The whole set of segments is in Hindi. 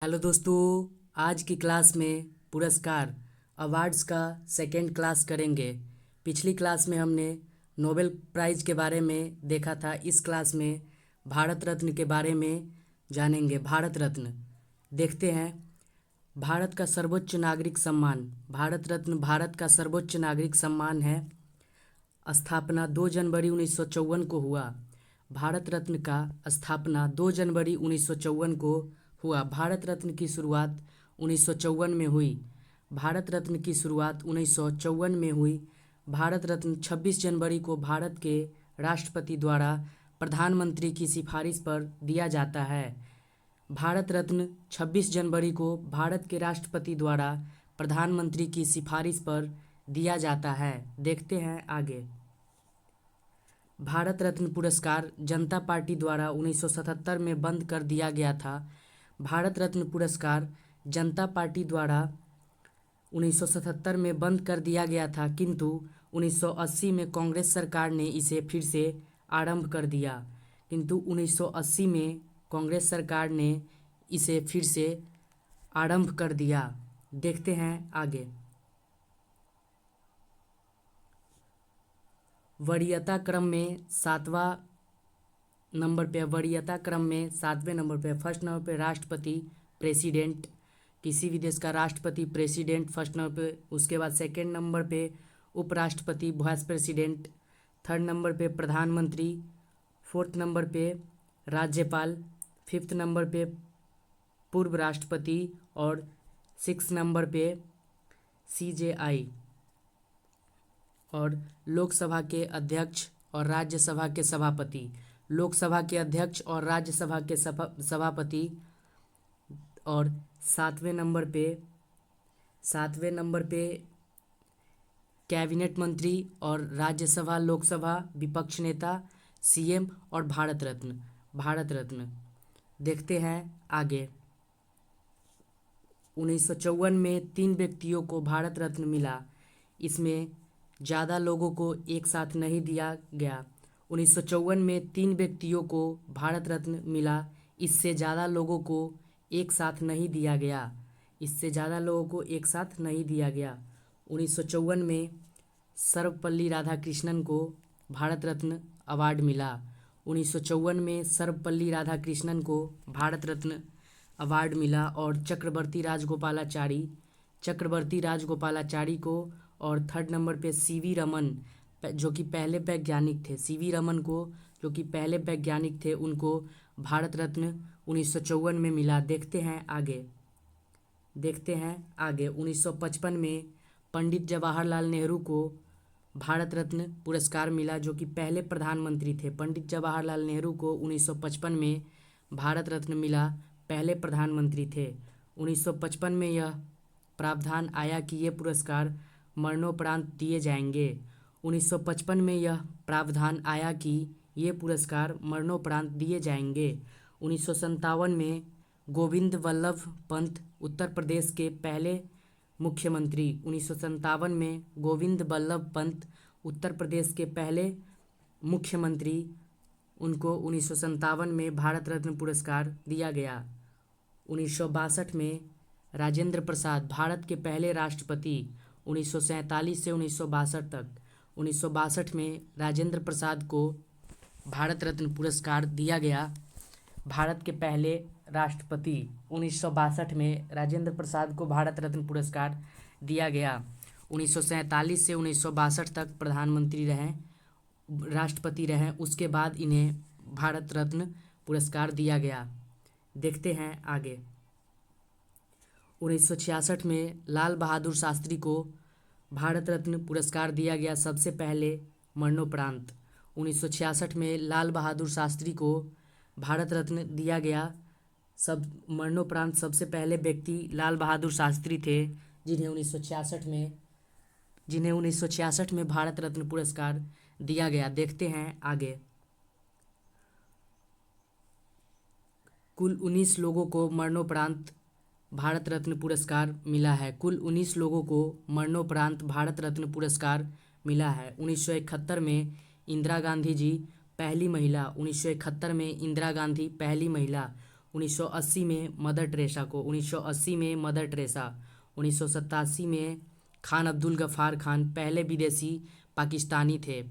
हेलो दोस्तों, आज की क्लास में पुरस्कार अवार्ड्स का सेकेंड क्लास करेंगे। पिछली क्लास में हमने नोबेल प्राइज़ के बारे में देखा था। इस क्लास में भारत रत्न के बारे में जानेंगे। भारत रत्न देखते हैं। भारत का सर्वोच्च नागरिक सम्मान भारत रत्न भारत का सर्वोच्च नागरिक सम्मान है। स्थापना 2 जनवरी 1954 को हुआ। भारत रत्न का स्थापना 2 जनवरी 1954 को हुआ। भारत रत्न की शुरुआत 1954 में हुई। भारत रत्न की शुरुआत 1954 में हुई। भारत रत्न 26 जनवरी को भारत के राष्ट्रपति द्वारा प्रधानमंत्री की सिफारिश पर दिया जाता है। भारत रत्न 26 जनवरी को भारत के राष्ट्रपति द्वारा प्रधानमंत्री की सिफारिश पर दिया जाता है। देखते हैं आगे। भारत रत्न पुरस्कार जनता पार्टी द्वारा 1977 में बंद कर दिया गया था। भारत रत्न पुरस्कार जनता पार्टी द्वारा 1977 में बंद कर दिया गया था, किंतु 1980 में कांग्रेस सरकार ने इसे फिर से आरंभ कर दिया। किंतु 1980 में कांग्रेस सरकार ने इसे फिर से आरंभ कर दिया। देखते हैं आगे। वरीयता क्रम में 7वां नंबर पे वरीयता क्रम में 7वें नंबर पे फर्स्ट नंबर पे राष्ट्रपति प्रेसिडेंट, किसी भी देश का राष्ट्रपति प्रेसिडेंट फर्स्ट नंबर पे। उसके बाद सेकंड नंबर पे उपराष्ट्रपति वाइस प्रेसिडेंट, थर्ड नंबर पे प्रधानमंत्री, फोर्थ नंबर पे राज्यपाल, फिफ्थ नंबर पे पूर्व राष्ट्रपति और सिक्स नंबर पे सीजेआई। और लोकसभा के अध्यक्ष और राज्यसभा के सभापति, लोकसभा के अध्यक्ष और राज्यसभा के सभापति। और सातवें नंबर पे कैबिनेट मंत्री और राज्यसभा लोकसभा विपक्ष नेता, सीएम और भारत रत्न देखते हैं आगे। 1954 में 3 व्यक्तियों को भारत रत्न मिला। इसमें ज़्यादा लोगों को एक साथ नहीं दिया गया। 1954 में 3 व्यक्तियों को भारत रत्न मिला। इससे ज़्यादा लोगों को एक साथ नहीं दिया गया। 1954 में सर्वपल्ली राधाकृष्णन को भारत रत्न अवार्ड मिला। 1954 में सर्वपल्ली राधाकृष्णन को भारत रत्न अवार्ड मिला। और चक्रवर्ती राजगोपालाचारी को, और थर्ड नंबर पे सीवी रमन जो कि पहले वैज्ञानिक थे, उनको भारत रत्न 1954 में मिला। देखते हैं आगे। 1955 में पंडित जवाहरलाल नेहरू को भारत रत्न पुरस्कार मिला, जो कि पहले प्रधानमंत्री थे। पंडित जवाहरलाल नेहरू को 1955 में भारत रत्न मिला, पहले प्रधानमंत्री थे। 1955 में यह प्रावधान आया कि ये पुरस्कार मरणोपरांत दिए जाएंगे। 1955 में यह प्रावधान आया कि ये पुरस्कार मरणोपरांत दिए जाएंगे। 1957 में गोविंद वल्लभ पंत उत्तर प्रदेश के पहले मुख्यमंत्री 1957 में गोविंद वल्लभ पंत उत्तर प्रदेश के पहले मुख्यमंत्री, उनको 1957 में भारत रत्न पुरस्कार दिया गया। 1962 में राजेंद्र प्रसाद भारत के पहले राष्ट्रपति 1947 से 1962 तक। 1962 में राजेंद्र प्रसाद को भारत रत्न पुरस्कार दिया गया। भारत के पहले राष्ट्रपति 1962 में राजेंद्र प्रसाद को भारत रत्न पुरस्कार दिया गया। 1947 से 1962 तक प्रधानमंत्री रहें, राष्ट्रपति रहें। उसके बाद इन्हें भारत रत्न पुरस्कार दिया गया। देखते हैं आगे। 1966 में लाल बहादुर शास्त्री को भारत रत्न पुरस्कार दिया गया, सबसे पहले मरणोपरांत। 1966 में लाल बहादुर शास्त्री को भारत रत्न दिया गया, सब मरणोपरांत। सबसे पहले व्यक्ति लाल बहादुर शास्त्री थे, जिन्हें 1966 में भारत रत्न पुरस्कार दिया गया। देखते हैं आगे। कुल 19 लोगों को मरणोपरांत भारत रत्न पुरस्कार मिला है। कुल 19 लोगों को मरणोपरांत भारत रत्न पुरस्कार मिला है। 1971 में इंदिरा गांधी जी पहली महिला 1971 में इंदिरा गांधी पहली महिला 1980 में मदर टेरेसा को, 1980 में मदर टेरेसा। 1987 में खान अब्दुल गफ़ार खान पहले विदेशी पाकिस्तानी थे।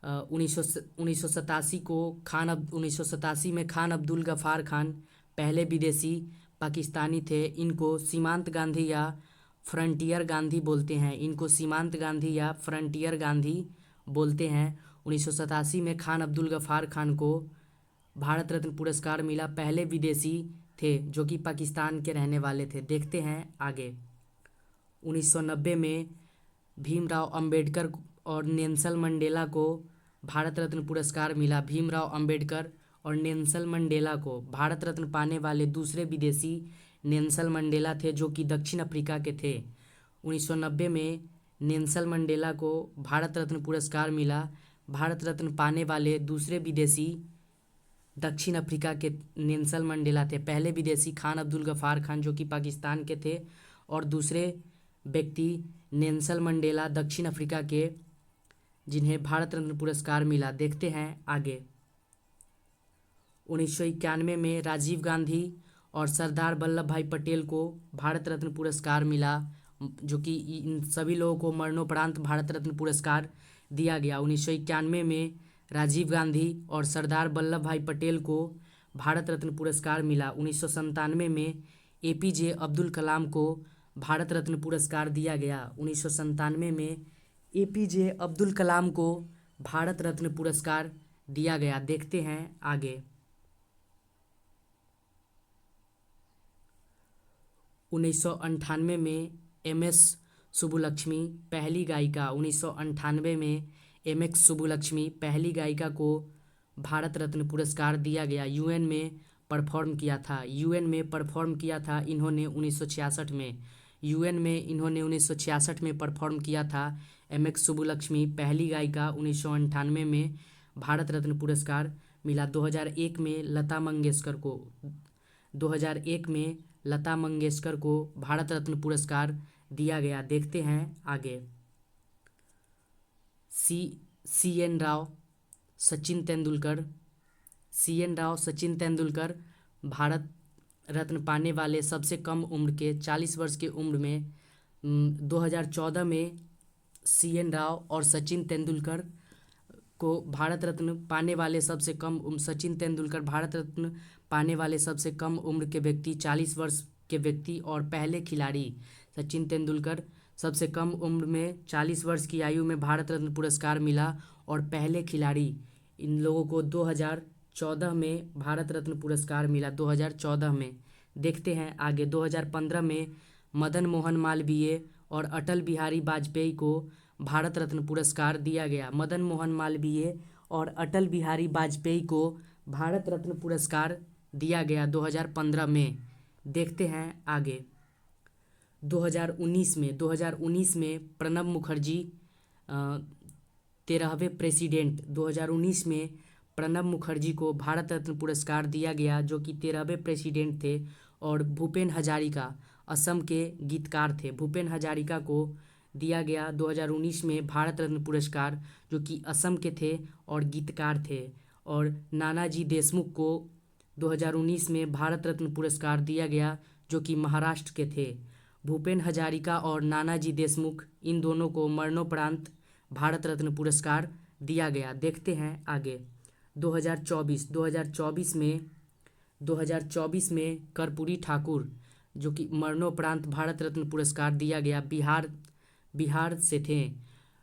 1987 में खान अब्दुल गफ़ार खान पहले विदेशी पाकिस्तानी थे। इनको सीमांत गांधी या फ्रंटियर गांधी बोलते हैं। इनको सीमांत गांधी या फ्रंटियर गांधी बोलते हैं। 1987 में खान अब्दुल गफ़ार खान को भारत रत्न पुरस्कार मिला, पहले विदेशी थे जो कि पाकिस्तान के रहने वाले थे। देखते हैं आगे। 1990 में भीमराव अंबेडकर और नेल्सन मंडेला को भारत रत्न पुरस्कार मिला। भीमराव अंबेडकर और नेल्सन मंडेला को भारत रत्न पाने वाले दूसरे विदेशी नेल्सन मंडेला थे जो कि दक्षिण अफ्रीका के थे। 1990 में नेल्सन मंडेला को भारत रत्न पुरस्कार मिला। भारत रत्न पाने वाले दूसरे विदेशी दक्षिण अफ्रीका के नेल्सन मंडेला थे। पहले विदेशी खान अब्दुल गफ़ार खान जो कि पाकिस्तान के थे और दूसरे व्यक्ति नेल्सन मंडेला दक्षिण अफ्रीका के, जिन्हें भारत रत्न पुरस्कार मिला। देखते हैं आगे। 1991 में राजीव गांधी और सरदार वल्लभ भाई पटेल को भारत रत्न पुरस्कार मिला, जो कि इन सभी लोगों को मरणोपरांत भारत रत्न पुरस्कार दिया गया। 1991 में राजीव गांधी और सरदार वल्लभ भाई पटेल को भारत रत्न पुरस्कार मिला। 1997 में APJ अब्दुल कलाम को भारत रत्न पुरस्कार दिया गया। 1997 में APJ अब्दुल कलाम को भारत रत्न पुरस्कार दिया गया। देखते हैं आगे। 1998 में MS सुब्बुलक्ष्मी पहली गायिका 1998 में MS सुब्बुलक्ष्मी पहली गायिका को भारत रत्न पुरस्कार दिया गया। UN में परफॉर्म किया था। UN में परफॉर्म किया था इन्होंने 1966 में। UN में इन्होंने 1966 में परफॉर्म किया था। MS सुब्बुलक्ष्मी पहली गायिका। 1998 में भारत रत्न पुरस्कार मिला। 2001 में लता मंगेशकर को 2001 में लता मंगेशकर को भारत रत्न पुरस्कार दिया गया। देखते हैं आगे। CN राव सचिन तेंदुलकर CN राव सचिन तेंदुलकर भारत रत्न पाने वाले सबसे कम उम्र के 40 वर्ष की उम्र में 2014 में CN राव और सचिन तेंदुलकर को भारत रत्न पाने वाले सबसे कम सचिन तेंदुलकर भारत रत्न पाने वाले सबसे कम उम्र के व्यक्ति, 40 वर्ष के व्यक्ति और पहले खिलाड़ी। सचिन तेंदुलकर सबसे कम उम्र में 40 वर्ष की आयु में भारत रत्न पुरस्कार मिला और पहले खिलाड़ी। इन लोगों को 2014 में भारत रत्न पुरस्कार मिला। 2014 में। देखते हैं आगे। 2015 में मदन मोहन मालवीय और अटल बिहारी वाजपेयी को भारत रत्न पुरस्कार दिया गया। मदन मोहन मालवीय और अटल बिहारी वाजपेयी को भारत रत्न पुरस्कार दिया गया 2015 में। देखते हैं आगे। 2019 में प्रणब मुखर्जी 13वें प्रेसिडेंट। 2019 में प्रणब मुखर्जी को भारत रत्न पुरस्कार दिया गया जो कि 13वें प्रेसिडेंट थे। और भूपेन हजारिका असम के गीतकार थे। भूपेन हजारिका को दिया गया 2019 में भारत रत्न पुरस्कार, जो कि असम के थे और गीतकार थे। और नानाजी देशमुख को 2019 में भारत रत्न पुरस्कार दिया गया जो कि महाराष्ट्र के थे। भूपेन हजारिका और नानाजी देशमुख, इन दोनों को मरणोपरांत भारत रत्न पुरस्कार दिया गया। देखते हैं आगे। 2024 में कर्पूरी ठाकुर, जो कि मरणोपरांत भारत रत्न पुरस्कार दिया गया, बिहार से थे।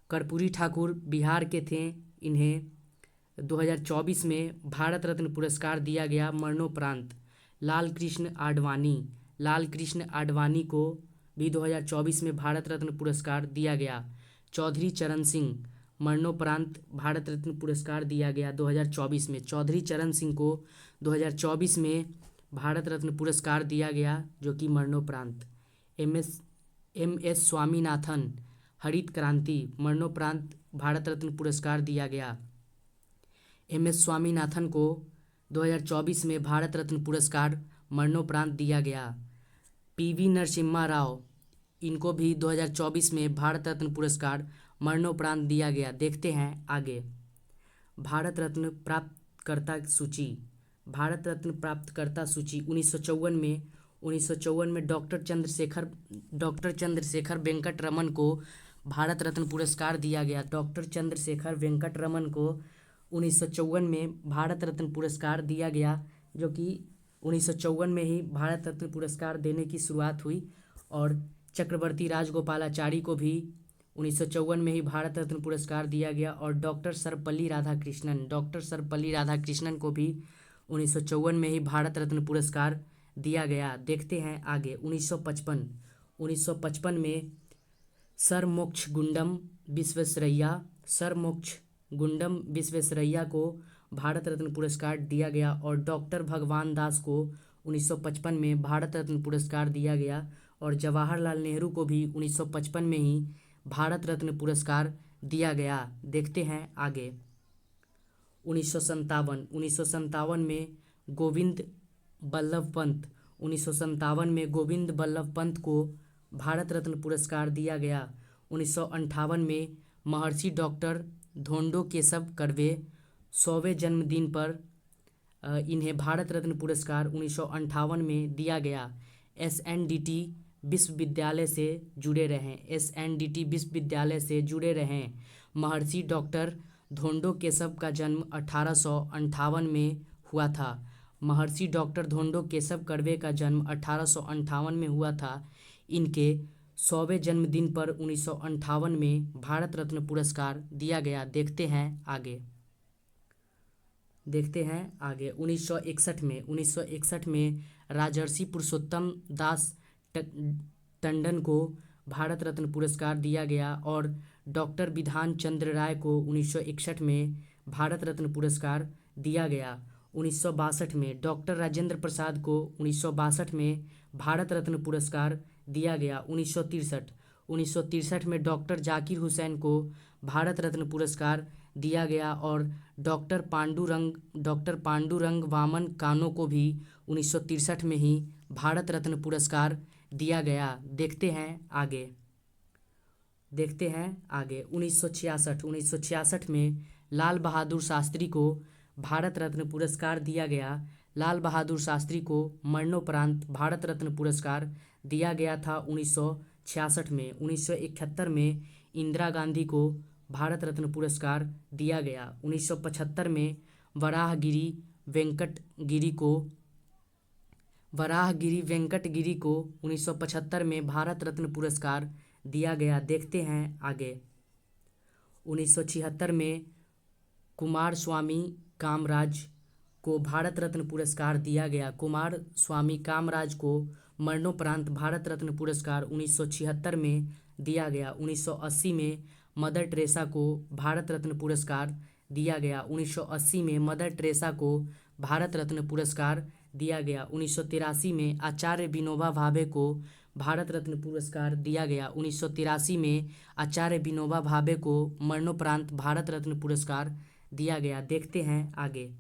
कर्पूरी ठाकुर बिहार के थे। इन्हें 2024 में भारत रत्न पुरस्कार दिया गया मरणोपरांत। लाल कृष्ण आडवाणी को भी 2024 में भारत रत्न पुरस्कार दिया गया। चौधरी चरण सिंह, मरणोपरांत भारत रत्न पुरस्कार दिया गया 2024 में। चौधरी चरण सिंह को 2024 में भारत रत्न पुरस्कार दिया गया जो कि मरणोपरांत। MS स्वामीनाथन, हरित क्रांति, मरणोपरांत भारत रत्न पुरस्कार दिया गया। MS स्वामीनाथन को 2024 में भारत रत्न पुरस्कार मरणोपरांत दिया गया। PV नरसिम्हा राव, इनको भी 2024 में भारत रत्न पुरस्कार मरणोपरांत दिया गया। देखते हैं आगे। भारत रत्न प्राप्तकर्ता सूची। भारत रत्न प्राप्तकर्ता सूची 1954 में डॉक्टर चंद्रशेखर वेंकट रमन को भारत रत्न पुरस्कार दिया गया। डॉक्टर चंद्रशेखर वेंकट रमन को 1954 में भारत रत्न पुरस्कार दिया गया, जो कि 1954 में ही भारत रत्न पुरस्कार देने की शुरुआत हुई। और चक्रवर्ती राजगोपालाचारी को भी 1954 में ही भारत रत्न पुरस्कार दिया गया। और डॉक्टर सर्वपल्ली राधाकृष्णन को भी 1954 में ही भारत रत्न पुरस्कार दिया गया। देखते हैं आगे। 1955 में सर मोक्षगुंडम विश्वेश्वरैया को भारत रत्न पुरस्कार दिया गया। और डॉक्टर भगवान दास को 1955 में भारत रत्न पुरस्कार दिया गया। और जवाहरलाल नेहरू को भी 1955 में ही भारत रत्न पुरस्कार दिया गया। देखते हैं आगे। 1957 में गोविंद बल्लभ पंत को भारत रत्न पुरस्कार दिया गया। 1958 में महर्षि डॉक्टर धोंडो केशव कर्वे 100वें जन्मदिन पर इन्हें भारत रत्न पुरस्कार 1958 में दिया गया। SNDT विश्वविद्यालय से जुड़े रहें। महर्षि डॉक्टर धोंडो केशव का जन्म 1858 में हुआ था। महर्षि डॉक्टर धोंडो केशव कर्वे का जन्म 1858 में हुआ था। इनके 100वें जन्मदिन पर 1958 में भारत रत्न पुरस्कार दिया गया। देखते हैं आगे। 1961 में राजर्षि पुरुषोत्तम दास टंडन को भारत रत्न पुरस्कार दिया गया। और डॉक्टर बिधान चंद्र राय को 1961 में भारत रत्न पुरस्कार दिया गया। 1962 में डॉक्टर राजेंद्र प्रसाद को 1962 में भारत रत्न पुरस्कार दिया गया। 1963 में डॉक्टर जाकिर हुसैन को भारत रत्न पुरस्कार दिया गया। और डॉक्टर पांडुरंग वामन कानो को भी 1963 में ही भारत रत्न पुरस्कार दिया गया। देखते हैं आगे। 1966 में लाल बहादुर शास्त्री को भारत रत्न पुरस्कार दिया गया। लाल बहादुर शास्त्री को मरणोपरांत भारत रत्न पुरस्कार दिया गया था 1966 में। 1971 में इंदिरा गांधी को भारत रत्न पुरस्कार दिया गया। 1975 में वराहगिरी वेंकट गिरी को 1975 में भारत रत्न पुरस्कार दिया गया। देखते हैं आगे। 1976 में कुमार स्वामी कामराज को भारत रत्न पुरस्कार दिया गया। कुमार स्वामी कामराज को मरणोपरांत भारत रत्न पुरस्कार 1976 में दिया गया। 1980 में मदर टेरेसा को भारत रत्न पुरस्कार दिया गया। 1980 में मदर टेरेसा को भारत रत्न पुरस्कार दिया गया। 1983 में आचार्य विनोबा भावे को भारत रत्न पुरस्कार दिया गया। 1983 में आचार्य विनोबा भावे को मरणोपरांत भारत रत्न पुरस्कार दिया गया। देखते हैं आगे।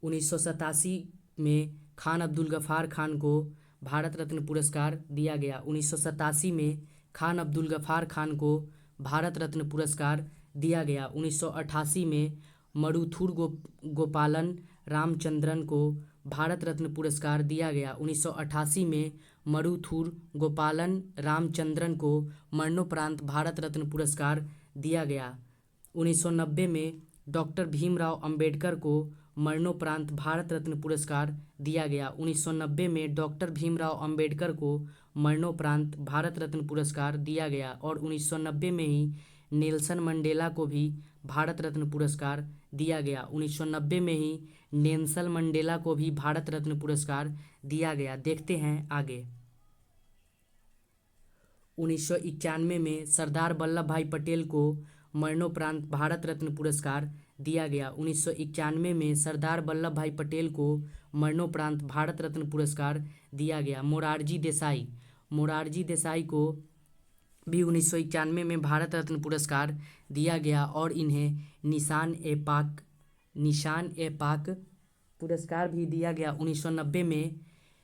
1987 में खान अब्दुल गफ्फार खान को भारत रत्न पुरस्कार दिया गया। 1987 में खान अब्दुल गफ्फार खान को भारत रत्न पुरस्कार दिया गया। 1988 में मरुथुर गोपालन रामचंद्रन को भारत रत्न पुरस्कार दिया गया। 1988 में मरुथुर गोपालन रामचंद्रन को मरणोपरांत भारत रत्न पुरस्कार दिया गया। 1990 में डॉक्टर भीमराव अंबेडकर को मरणोपरांत भारत रत्न पुरस्कार दिया गया। 1990 में डॉक्टर भीमराव अंबेडकर को मरणोपरांत भारत रत्न पुरस्कार दिया गया। और 1990 में ही नेल्सन मंडेला को भी भारत रत्न पुरस्कार दिया गया। 1990 में ही नेल्सन मंडेला को भी भारत रत्न पुरस्कार दिया गया। देखते हैं आगे। 1991 में सरदार वल्लभ भाई पटेल को मरणोपरांत भारत रत्न पुरस्कार दिया गया। 1991 में सरदार वल्लभ भाई पटेल को मरणोपरांत भारत रत्न पुरस्कार दिया गया। मोरारजी देसाई को भी 1991 में भारत रत्न पुरस्कार दिया गया। और इन्हें निशान ए पाक पुरस्कार भी दिया गया। 1990 में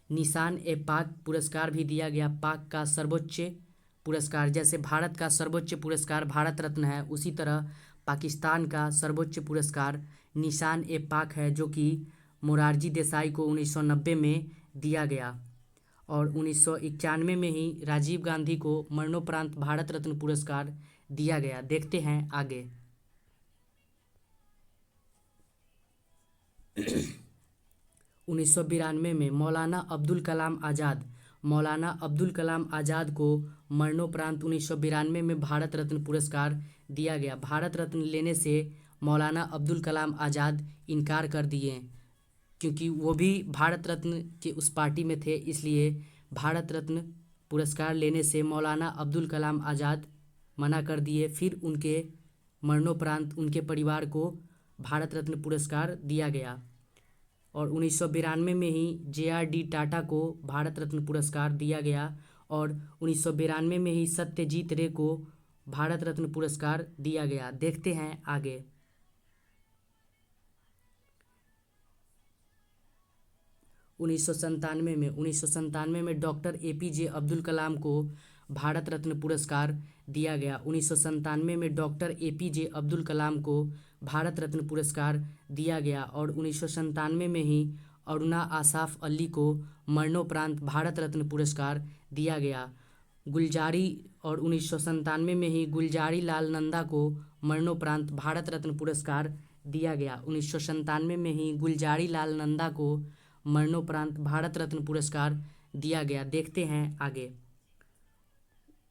निशान ए पाक पुरस्कार भी दिया गया। पाक का सर्वोच्च पुरस्कार, जैसे भारत का सर्वोच्च पुरस्कार भारत रत्न है, उसी तरह पाकिस्तान का सर्वोच्च पुरस्कार निशान ए पाक है जो कि मोरारजी देसाई को 1990 में दिया गया। और 1991 में ही राजीव गांधी को मरणोपरांत भारत रत्न पुरस्कार दिया गया। देखते हैं आगे। 1992 में मौलाना अब्दुल कलाम आज़ाद को मरणोपरांत 1992 में भारत रत्न पुरस्कार दिया गया। भारत रत्न लेने से मौलाना अब्दुल कलाम आज़ाद इनकार कर दिए, क्योंकि वो भी भारत रत्न के उस पार्टी में थे, इसलिए भारत रत्न पुरस्कार लेने से मौलाना अब्दुल कलाम आज़ाद मना कर दिए। फिर उनके मरणोपरांत उनके परिवार को भारत रत्न पुरस्कार दिया गया। और 1992 में ही JRD टाटा को भारत रत्न पुरस्कार दिया गया। और 1992 में ही सत्यजीत रे को भारत रत्न पुरस्कार दिया गया। देखते हैं आगे। 1997 में डॉक्टर APJ अब्दुल कलाम को भारत रत्न पुरस्कार दिया गया। 1997 में डॉक्टर APJ अब्दुल कलाम को भारत रत्न पुरस्कार दिया गया। और 1997 में ही अरुणा आसाफ अली को मरणोपरांत भारत रत्न पुरस्कार दिया गया। और 1997 में ही गुलजारी लाल नंदा को मरणोपरांत भारत रत्न पुरस्कार दिया गया। 1997 में ही गुलजारी लाल नंदा को मरणोपरांत भारत रत्न पुरस्कार दिया गया। देखते हैं आगे।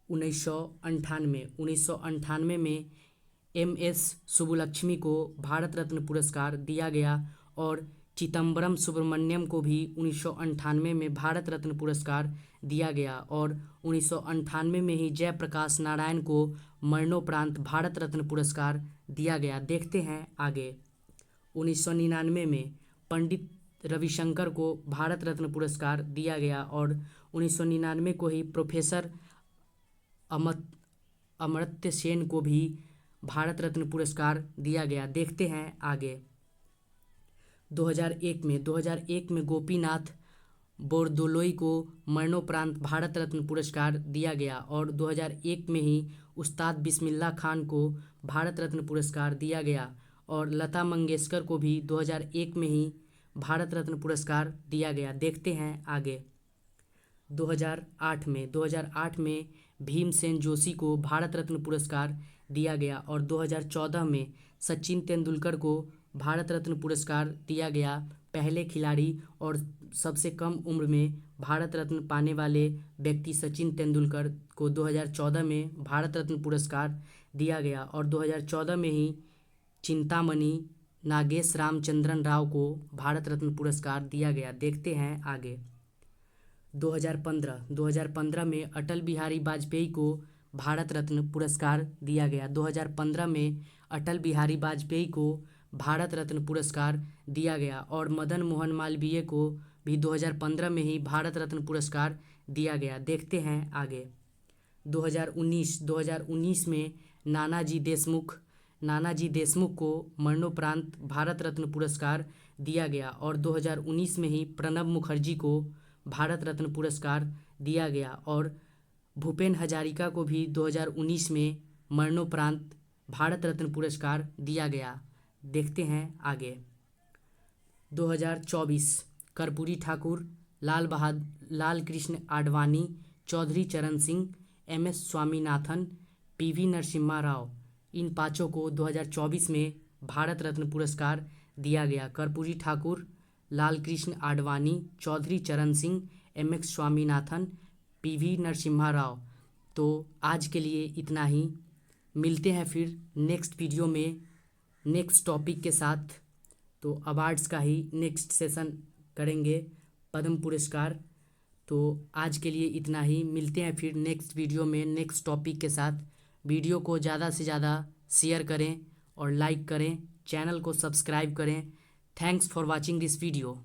1998 में MS सुब्बुलक्ष्मी को भारत रत्न पुरस्कार दिया गया। और चिदम्बरम सुब्रमण्यम को भी 1998 में भारत रत्न पुरस्कार दिया गया। और 1998 में ही जयप्रकाश नारायण को मरणोपरांत भारत रत्न पुरस्कार दिया गया। देखते हैं आगे। 1999 में पंडित रविशंकर को भारत रत्न पुरस्कार दिया गया। और 1999 को ही प्रोफेसर अमर्त्य सेन को भी भारत रत्न पुरस्कार दिया गया। देखते हैं आगे। 2001 में गोपीनाथ बोरदोलोई को मरणोपरांत भारत रत्न पुरस्कार दिया गया। और 2001 में ही उस्ताद बिस्मिल्लाह खान को भारत रत्न पुरस्कार दिया गया। और लता मंगेशकर को भी 2001 में ही भारत रत्न पुरस्कार दिया गया। देखते हैं आगे। 2008 में भीमसेन जोशी को भारत रत्न पुरस्कार दिया गया। और 2014 में सचिन तेंदुलकर को भारत रत्न पुरस्कार दिया गया। पहले खिलाड़ी और सबसे कम उम्र में भारत रत्न पाने वाले व्यक्ति सचिन तेंदुलकर को 2014 में भारत रत्न पुरस्कार दिया गया। और 2014 में ही चिंतामणि नागेश रामचंद्रन राव को भारत रत्न पुरस्कार दिया गया। देखते हैं आगे। 2015 में अटल बिहारी वाजपेयी को भारत रत्न पुरस्कार दिया गया। 2015 में अटल बिहारी वाजपेयी को भारत रत्न पुरस्कार दिया गया। और मदन मोहन मालवीय को भी 2015 में ही भारत रत्न पुरस्कार दिया गया। देखते हैं आगे। 2019 में नानाजी देशमुख को मरणोपरांत भारत रत्न पुरस्कार दिया गया। और 2019 में ही प्रणब मुखर्जी को भारत रत्न पुरस्कार दिया गया। और भूपेन हजारिका को भी 2019 में मरणोपरांत भारत रत्न पुरस्कार दिया गया। देखते हैं आगे। 2024 कर्पूरी ठाकुर, लाल कृष्ण आडवाणी, चौधरी चरण सिंह, MS स्वामीनाथन, PV नरसिम्हा राव, इन पाँचों को 2024 में भारत रत्न पुरस्कार दिया गया। कर्पूरी ठाकुर, लाल कृष्ण आडवाणी, चौधरी चरण सिंह, MS स्वामीनाथन, PV नरसिम्हा राव। तो आज के लिए इतना ही। मिलते हैं फिर नेक्स्ट वीडियो में नेक्स्ट टॉपिक के साथ। तो अवार्ड्स का ही नेक्स्ट सेशन करेंगे, पद्म पुरस्कार। तो आज के लिए इतना ही। मिलते हैं फिर नेक्स्ट वीडियो में नेक्स्ट टॉपिक के साथ। वीडियो को ज़्यादा से ज़्यादा शेयर करें और लाइक करें, चैनल को सब्सक्राइब करें। Thanks for watching this video.